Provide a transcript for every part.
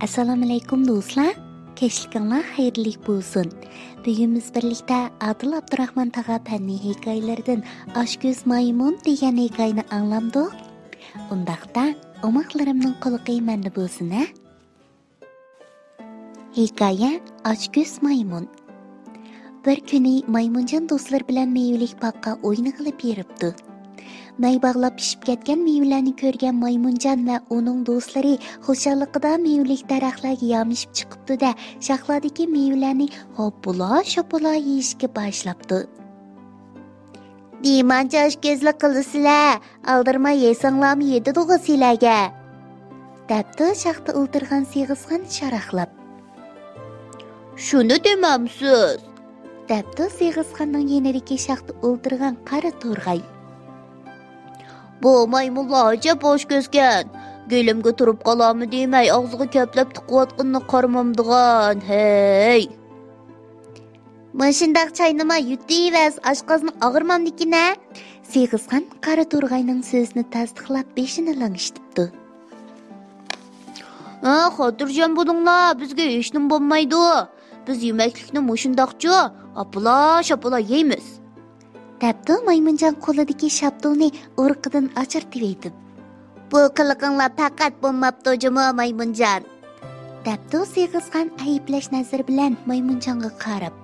Assalomu alaykum do'stlar. Kechlikinglar xayrli bo'lsin. Bugun biz birlikda Adil Abdurahmon tag'a fanniy hikoyalardan Oshko'z maymun degan hikoyani anglamdik. Undaqda omoqlarimning quliqi menda bo'lsin. Hikoya Oshko'z maymun. Bir kuni maymunjon do'stlar bilan meyvalik bog'ga o'yin qilib yuribdi. May bog'lab pishib ketgan meyvelarni ko'rgan maymunjon va uning do'stlari xushalliqida meyvalik daraxtlarga yamishib chiqibdi-da, shaxlardagi meyvelarni hoppula-shoppula yeyishga boshlabdi. "Demancha oshkozlik qildisizlar, aldirmay yesanglarmi yedi-dug'i sizlarga?" debdi shaxta o'ltirgan sig'izxon sharaqlab. "Shuni demamsiz?" debdi sig'izxonning yenidagi shaxta o'ltirgan qari to'rg'ay. "Bu maymunlar ajab oshkozgan. Go'limga turib qolarmi demay og'ziga ko'plab tiqiyotganini qaramamdigan. Hey!" "Mashindaq chaynama yutdiyvaz, oshqozni og'irmamdikina?" Sig'izxon qari to'rg'ayning so'zini tasdiqlab beshini langishtirdi. Xotirjam bo'linglar, bizga hech nima bo'lmaydi. Biz yemaklikni mushundaqcha apula-shapula yeymiz." debdi maymunjon qo'lidagi shaptuni urqidan ochirtib aytib. "Bu qiliqinglar faqat bo'lmabdi juma maymunjon," debdi sig'izxon ayiblash nazari bilan maymunjonga qarab.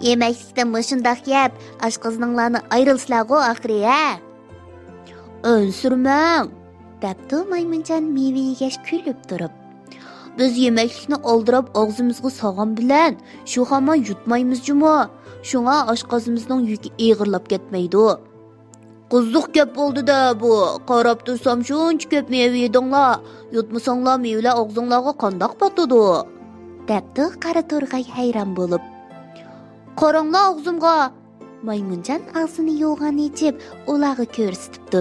"Yemaklikda mushundaq yeb, oshqozninglarni ayrilsizlar-ku oxiri, ha?" "O'nsirmang," debdi maymunjon meva yegash kulib turib. "Biz yemaklikni oldirib og'zimizga solgan bilan shu hamon yutmaymiz juma. Shunga oshqozimizning yuki eg'irlab ketmaydi. Qiziq gap bo'ldi-da bu. Qarab tursam shuncha ko'p meva yedinglar, yutmasanglar mevlar og'zinglarga qandoq botadi?" debdi qari to'rg'ay hayron bo'lib. "Qaranglar og'zimga." Maymunjon og'zini yuvgan ichib ularga ko'rsatibdi.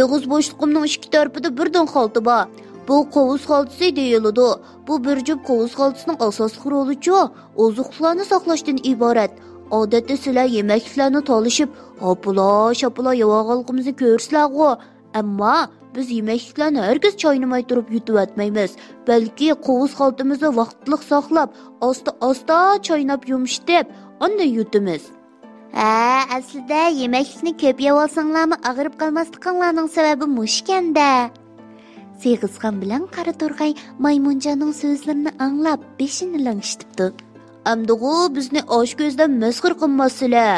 "Og'iz bo'shliqimning ikki tarafida birdan xalta bor. Bu qovuz xaltasi deyiladi. Bu bir jup qovuz xaltasining asosiy rolichi oziqlarni saqlashdan iborat. Odatda sizlar yemaklarni tolishib, hopula-shapula yeyolganimizni ko'rsizlar-ku. Ammo biz yemaklarni hargiz chaynamay turib yutib o'tmaymiz. Balki qovuz xaltamizni vaqtliq saqlab, asta-asta chaynab yumshatib, undan yutamiz." Aslida yemaklikni ko'p yeb olsanglarmi og'rib qolmasliklaringning sababi mushkanda. Sig'izxon bilan qari to'rg'ay maymunjonning so'zlarini anglab beshini langishtirdi. "Amdig'u bizni oshkozdan masxir qilmasizlar,"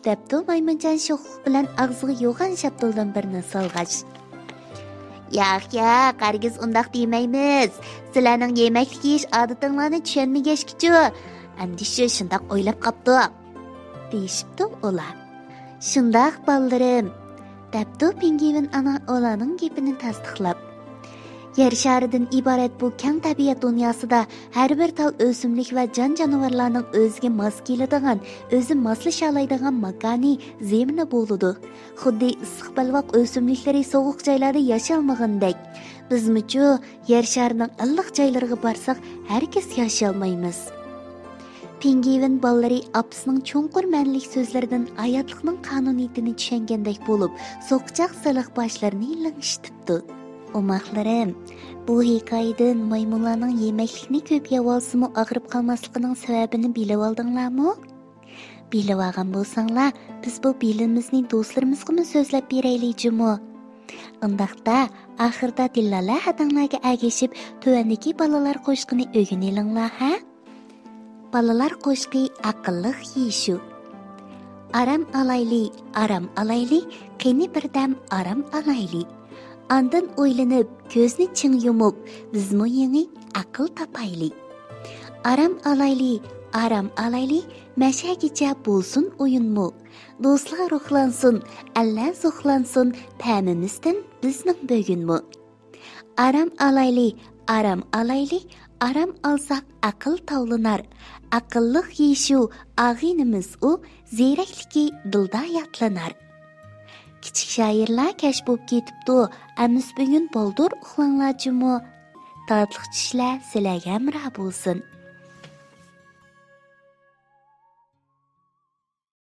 debdi maymunjon sho'xlik bilan og'ziga yo'g'an shaptoldan birini solg'ach. "Yo'q, qargiz undaq demaymiz. Sizlarning yemaklik yeyish odatinglarni tushunmagashkichu, andisha shundoq o'ylab qopdi," deyishibdi ular. "Shundoq bolarim," debdi pingvin ana ularning gapini tasdiqlab. Yer sharidan iborat bu keng tabiat dunyosida har bir tal o'simlik va jon-jonivorlarning o'ziga mos keladigan, o'zi moslasha oladigan makoni zemini bo'ladi. Xuddi issiq balvoq o'simliklari sovuq joylarda yasholmagandek, bizmichu yer sharining illiq joylariga borsak, hargiz yasholmaymiz. Pingvin bolalari apisining cho'nqur ma'nili so'zlaridan hayotlikning qonuniyatini tushungandek bo'lib, so'qchoq siliq boshlarini langishtirdi. Omoqlarim, bu hikoyadan maymunlarning yemaklikni ko'p yeb olsa-mu og'rib qolmasligining sababini bilib oldinglarmi? Bilib olgan bo'lsanglar, biz bu bilimimizni do'stlarimizga so'zlab beraylik-jimi? Undaqda oxirda dillalar hadanglarga agishib, tuvandagi balalar qo'shqini o'rganinglar, ha? Balalar qo'shqi aqlliq yeyishu. Aram alayli, qani birdam aram alayli. Andan o'ylanib, ko'zni ching yumib, bizmo yangi aql topaylik. Aram alayli, mashagicha bo'lsin o'yinmu. Do'stlar ruhlansin, Allah zuhlansin, ta'mimizdan bizning bugunmu. Aram alayli, aram alsaq aql tavlanar. Aqlliq yeyishu ag'inimiz u, ziyrakligi dilda yatlanar. Kichik shoirlar kash bo'lib ketibdi. Amis bugun boldur uxlanglar-jimi. Tatliq tishlar sizlarga amra bo'lsin.